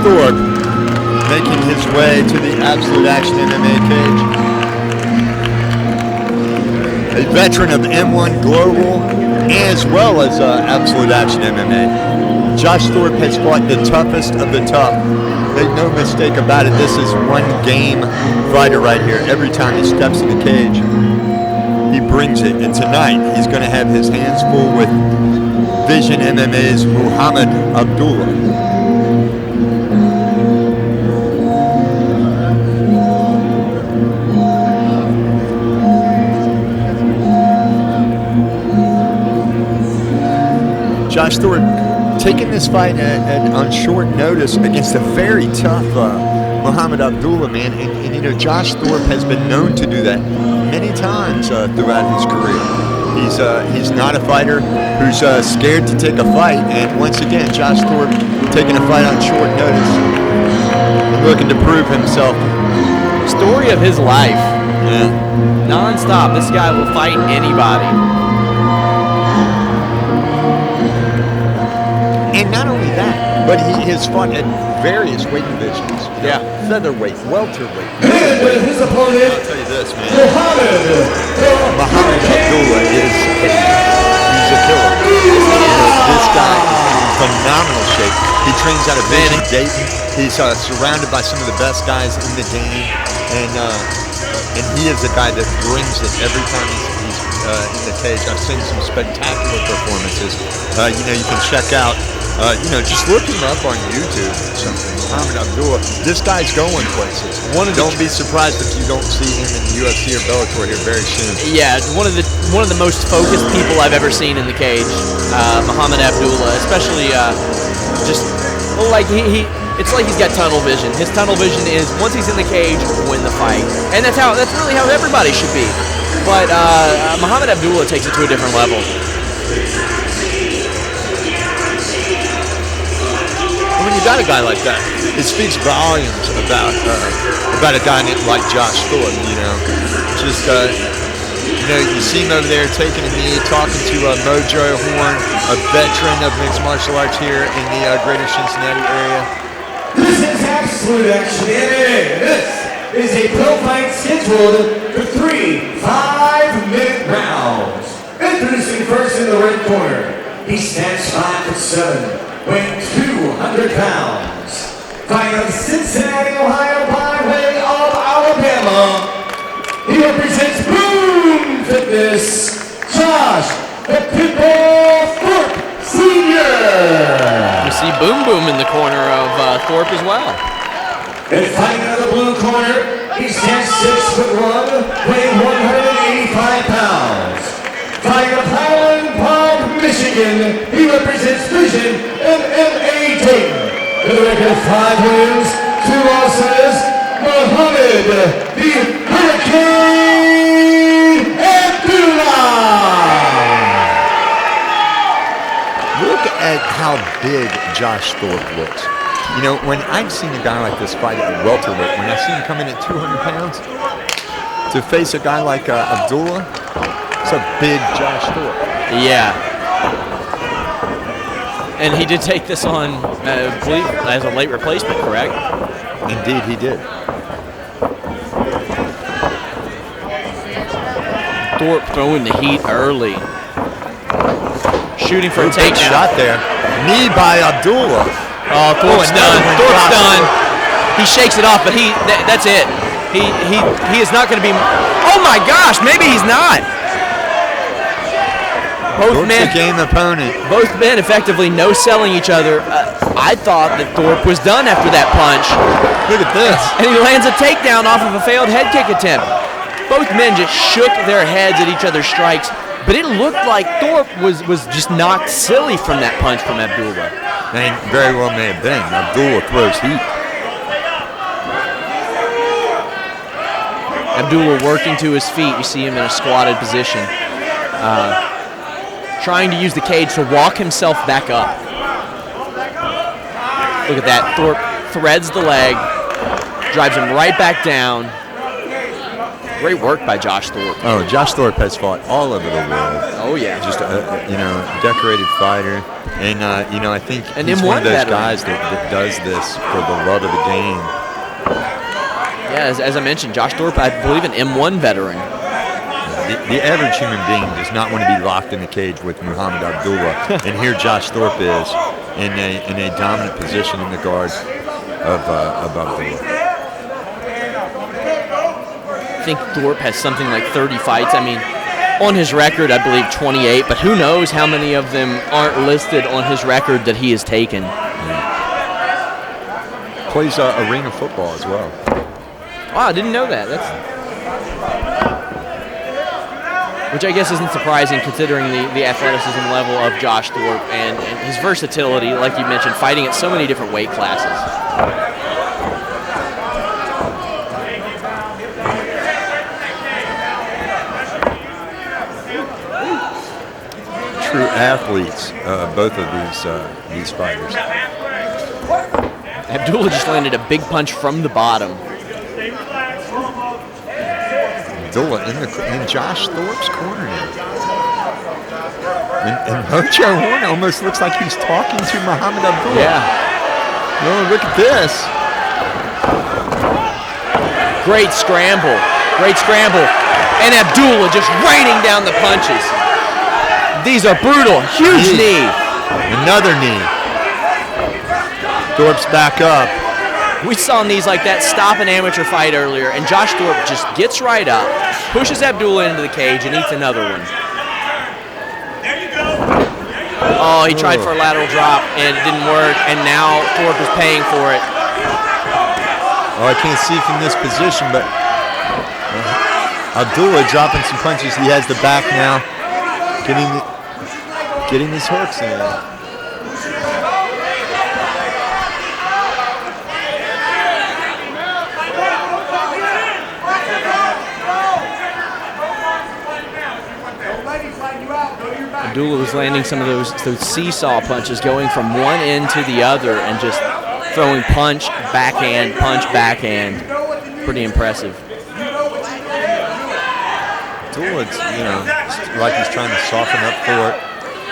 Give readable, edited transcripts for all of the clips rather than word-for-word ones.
Thorpe making his way to the Absolute Action MMA cage. A veteran of M1 Global as well as Absolute Action MMA. Josh Thorpe has fought the toughest of the tough. Make no mistake about it, this is one game fighter right here. Every time he steps in the cage, he brings it. And tonight, he's going to have his hands full with Vision MMA's Muhammad Abdullah. Josh Thorpe taking this fight on short notice against a very tough Muhammad Abdullah, man. And you know, Josh Thorpe has been known to do that many times throughout his career. He's not a fighter who's scared to take a fight. And once again, Josh Thorpe taking a fight on short notice and looking to prove himself. Story of his life. Yeah. Non-stop. This guy will fight anybody. And not only that, but he has fought at various weight divisions. Yeah. Featherweight, welterweight. And his opponent, I'll tell you this, man. Muhammad Abdullah he's a killer. This guy is in phenomenal shape. He trains out of Vision Dayton. He's surrounded by some of the best guys in the game. And he is a guy that brings it every time he's in the cage. I've seen some spectacular performances. You know, you can check out, you know, just look him up on YouTube or something. Muhammad Abdullah. This guy's going places. Don't be surprised if you don't see him in the UFC or Bellator here very soon. Yeah, one of the most focused people I've ever seen in the cage, Muhammad Abdullah, especially just like it's like he's got tunnel vision. His tunnel vision is once he's in the cage, win the fight, and that's really how everybody should be. But Muhammad Abdullah takes it to a different level. When you got a guy like that, it speaks volumes about a guy like Josh Thorpe. You know, just you know, you see him over there taking a knee, talking to Mojo Horn, a veteran of mixed martial arts here in the greater Cincinnati area. This is Absolute Action MMA. This is a pro fight scheduled for 3 5-minute rounds. Introducing first in the red corner, he stands 5'7", weighing 200 pounds. Fighting out of Cincinnati, Ohio, by way of Alabama. He represents Boom Fitness, Josh the Pitbull Thorpe Sr. You see Boom Boom in the corner of Thorpe as well. And fighting out of the blue corner, he stands 6'1", weighing 185 pounds. Fighting out of Highland Park, Michigan, he represents Vision MMA Dayton. With a record of 5 wins, 2 losses, Muhammad the Hurricane Abdullah. Look at how big Josh Thorpe looks. You know, when I've seen a guy like this fight at welterweight, when I see him come in at 200 pounds to face a guy like Abdullah, it's a big Josh Thorpe. Yeah. And he did take this on, I believe, as a late replacement, correct? Indeed, he did. Thorpe throwing the heat early. Shooting for a big takedown. shot there. Knee by Abdullah. Oh, Thorpe's done. Thorpe's done. He shakes it off, but that's it. He is not going to be. Oh my gosh, maybe he's not. Both men, a game opponent. Both men effectively no-selling each other. I thought that Thorpe was done after that punch. Look at this. And he lands a takedown off of a failed head kick attempt. Both men just shook their heads at each other's strikes, but it looked like Thorpe was just knocked silly from that punch from Abdullah. And very well may have been. Abdullah throws heat. Abdullah working to his feet. You see him in a squatted position. Trying to use the cage to walk himself back up. Look at that. Thorpe threads the leg, drives him right back down. Great work by Josh Thorpe. Oh, Josh Thorpe has fought all over the world. Oh, yeah. Just a decorated fighter, and I think An he's M1 one of those veteran. guys that does this for the love of the game. Yeah, as I mentioned, Josh Thorpe, I believe, an M1 veteran. The average human being does not want to be locked in the cage with Muhammad Abdullah, and here Josh Thorpe is in a dominant position in the guard of Abdullah. I think Thorpe has something like 30 fights. I mean, on his record, I believe 28, but who knows how many of them aren't listed on his record that he has taken. Plays arena football as well. Wow, I didn't know that. Which I guess isn't surprising considering the athleticism level of Josh Thorpe and his versatility, like you mentioned, fighting at so many different weight classes. True athletes, both of these fighters. Abdullah just landed a big punch from the bottom. Abdullah in Josh Thorpe's corner now. And Mojo Horn almost looks like he's talking to Muhammad Abdullah. Yeah. Oh, look at this. Great scramble. Great scramble. And Abdullah just raining down the punches. These are brutal. Huge knee. Another knee. Thorpe's back up. We saw knees like that stop an amateur fight earlier, and Josh Thorpe just gets right up, pushes Abdullah into the cage, and eats another one. Oh, he tried for a lateral drop, and it didn't work, and now Thorpe is paying for it. Oh, I can't see from this position, but Abdullah dropping some punches. He has the back now, getting his hooks in. Abdullah was landing some of those seesaw punches, going from one end to the other and just throwing punch, backhand, Pretty impressive. Abdullah, like he's trying to soften up Thorpe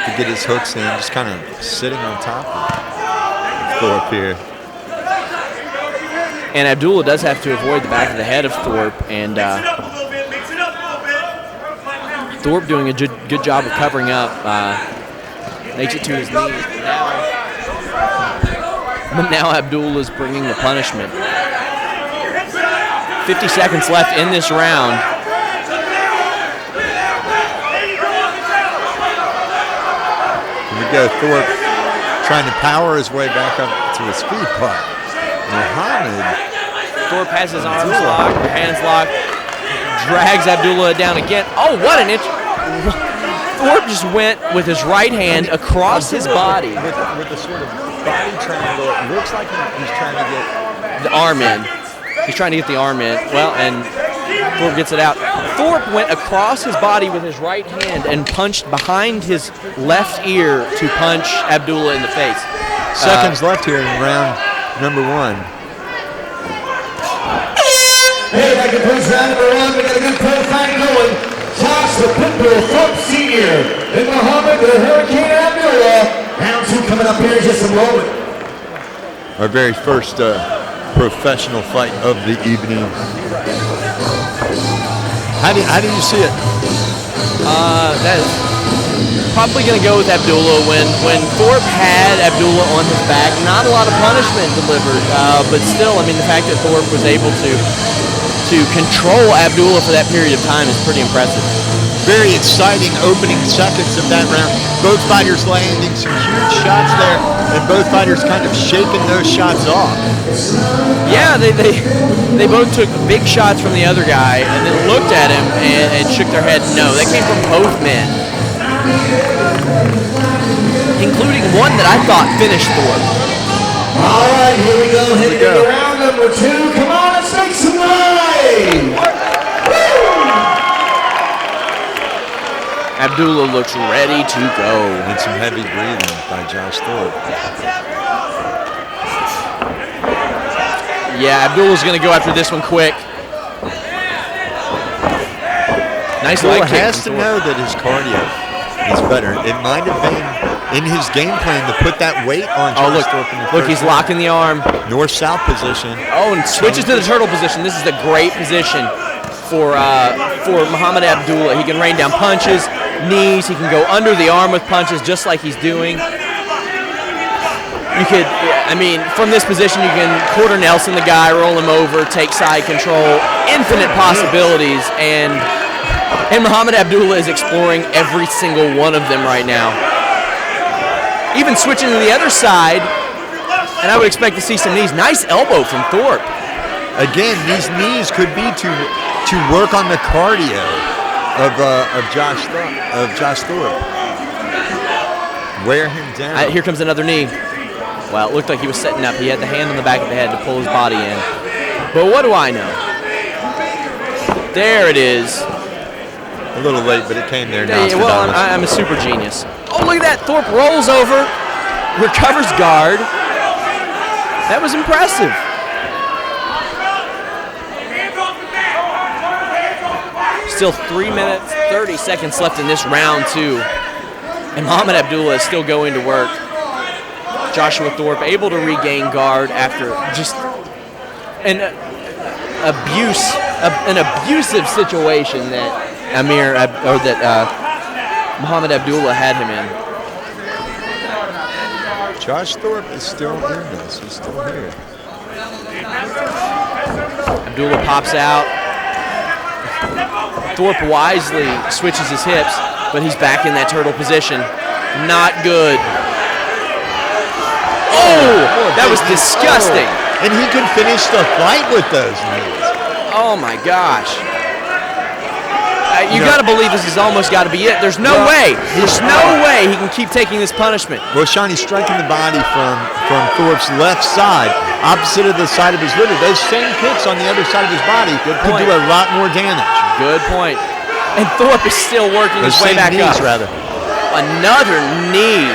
to get his hooks in, just kind of sitting on top of Thorpe here. And Abdullah does have to avoid the back of the head of Thorpe, and Thorpe doing a good job of covering up. Makes it to his knees. But now Abdullah's bringing the punishment. 50 seconds left in this round. Here we go, Thorpe trying to power his way back up to his feet, but Muhammad. Thorpe has his arms locked, hands locked, drags Abdullah down again. Oh, what an inch. Thorpe just went with his right hand across his body. With the sort of body triangle, it looks like he's trying to get the arm in. He's trying to get the arm in. Well, and Thorpe gets it out. Thorpe went across his body with his right hand and punched behind his left ear to punch Abdullah in the face. Seconds left here in round number one. Hey, back to first round number one. We got a good pro fight going. Josh the Pitbull Thorpe Sr. and Muhammad the Hurricane Abdullah. Round two coming up here in just a moment. Our very first professional fight of the evening. How do you see it? That is probably going to go with Abdullah. When Thorpe had Abdullah on his back, not a lot of punishment delivered, but still, I mean, the fact that Thorpe was able to control Abdullah for that period of time is pretty impressive. Very exciting opening seconds of that round. Both fighters landing some huge shots there, and both fighters kind of shaking those shots off. Yeah, they both took big shots from the other guy and then looked at him and shook their head no. That came from both men, including one that I thought finished Thorpe. All right, here we go. Heading into round number two. Come on, let's make some noise. Abdullah looks ready to go. And some heavy breathing by Josh Thorpe. Yeah, Abdullah's going to go after this one quick. Nice Abdullah leg kick has to from know that his cardio is better. It might have been in his game plan to put that weight on. Oh, look, Thorpe in the look, first he's round. locking the arm. North-south position. Oh, and switches to the turtle position. This is a great position for Muhammad Abdullah. He can rain down punches, knees. He can go under the arm with punches just like he's doing. You could, I mean, from this position, you can quarter Nelson the guy, roll him over, take side control, infinite possibilities, and Muhammad Abdullah is exploring every single one of them right now. Even switching to the other side, and I would expect to see some knees. Nice elbow from Thorpe. Again, these knees could be to work on the cardio of Josh Thorpe. Wear him down. Here comes another knee. Well, it looked like he was setting up. He had the hand on the back of the head to pull his body in. But what do I know? There it is. A little late, but it came there now. Well, I'm a super genius. Oh, look at that. Thorpe rolls over, recovers guard. That was impressive. Still 3 minutes, 30 seconds left in this round, too. And Muhammad Abdullah is still going to work. Joshua Thorpe able to regain guard after just an abusive situation that Muhammad Abdullah had him in. Josh Thorpe is still in this. He's still here. Abdullah pops out. Thorpe wisely switches his hips, but he's back in that turtle position. Not good. Oh, that was disgusting. And he could finish the fight with those knees. Oh my gosh. You got to believe this has almost got to be it. There's no way he can keep taking this punishment. Well, Sean, he's striking the body from Thorpe's left side, opposite of the side of his liver. Those same kicks on the other side of his body could do a lot more damage. Good point. And Thorpe is still working his way back up. Another knee.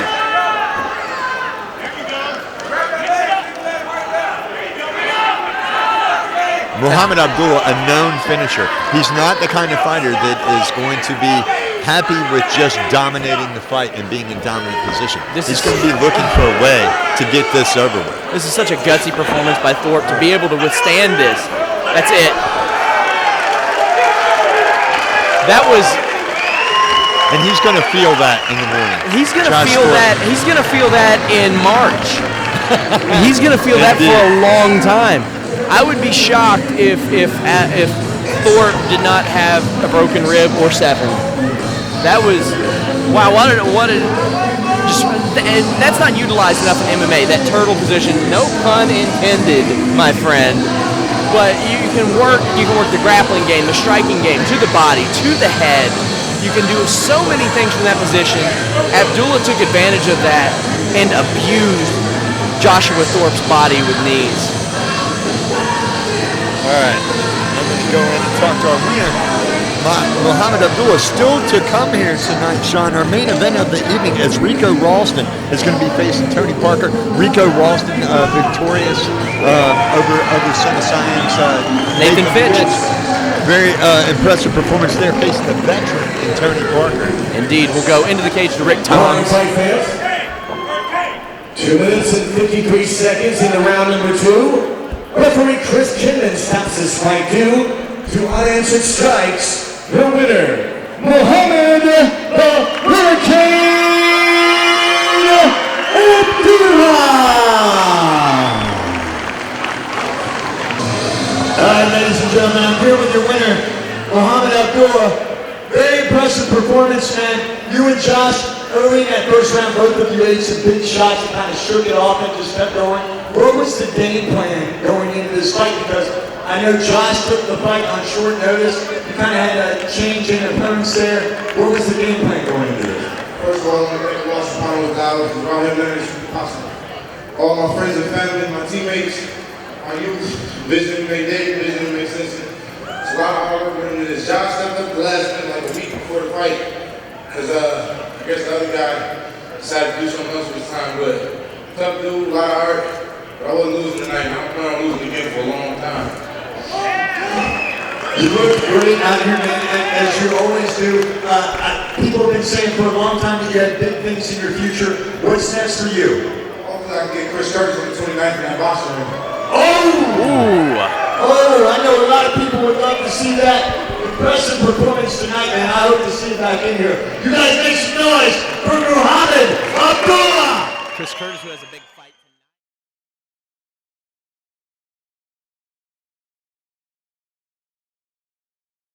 Muhammad Abdullah, a known finisher. He's not the kind of fighter that is going to be happy with just dominating the fight and being in dominant position. He's going to be looking for a way to get this over with. This is such a gutsy performance by Thorpe to be able to withstand this. That's it. That was... And he's going to feel that in the morning. He's going to feel that. He's going to feel that in March. He's going to feel that for a long time. I would be shocked if Thorpe did not have a broken rib or 7. That was, wow, that's not utilized enough in MMA, that turtle position. No pun intended, my friend. But you can work the grappling game, the striking game, to the body, to the head. You can do so many things from that position. Abdullah took advantage of that and abused Joshua Thorpe's body with knees. All right, I'm going to go in and talk to our winner, Muhammad Abdullah. Still to come here tonight, Sean. Our main event of the evening is Rico Ralston is going to be facing Tony Parker. Rico Ralston victorious over Son of Science. Nathan Fitch. Very impressive performance there, facing the veteran in Tony Parker. Indeed, we'll go into the cage to Rick Toms. 2 minutes and 53 seconds in the round number 2. Referee Chris Kinman stops this fight due to unanswered strikes. The winner, Muhammad the Hurricane Abdullah. All right, ladies and gentlemen, I'm here with your winner, Muhammad Abdullah. Very impressive performance, man. You and Josh, early in that first round, both of you ate some big shots and kind of shook it off and just kept going. What was the game plan going into this fight? Because I know Josh took the fight on short notice. You kind of had a change in opponents there. What was the game plan going into this? First of all, I want to thank Allah subhanahu wa ta'ala for all him doing this possible. All my friends and family, my teammates, my youth, visiting me day, visiting me since. It's a lot of hard work going into this. Josh stepped up the last minute, like a week before the fight, because I guess the other guy decided to do something else with his time. But tough dude, a lot of heart. But I wasn't losing tonight, and I'm planning on losing again for a long time. You look great out here, man, as you always do. People have been saying for a long time that you had big things in your future. What's next for you? Hopefully I can get Chris Curtis on the 29th in that boxing ring. Oh, I know a lot of people would love to see that. Impressive performance tonight, man. I hope to see you back in here. You guys make some noise for Muhammad Abdullah. Chris Curtis, who has a big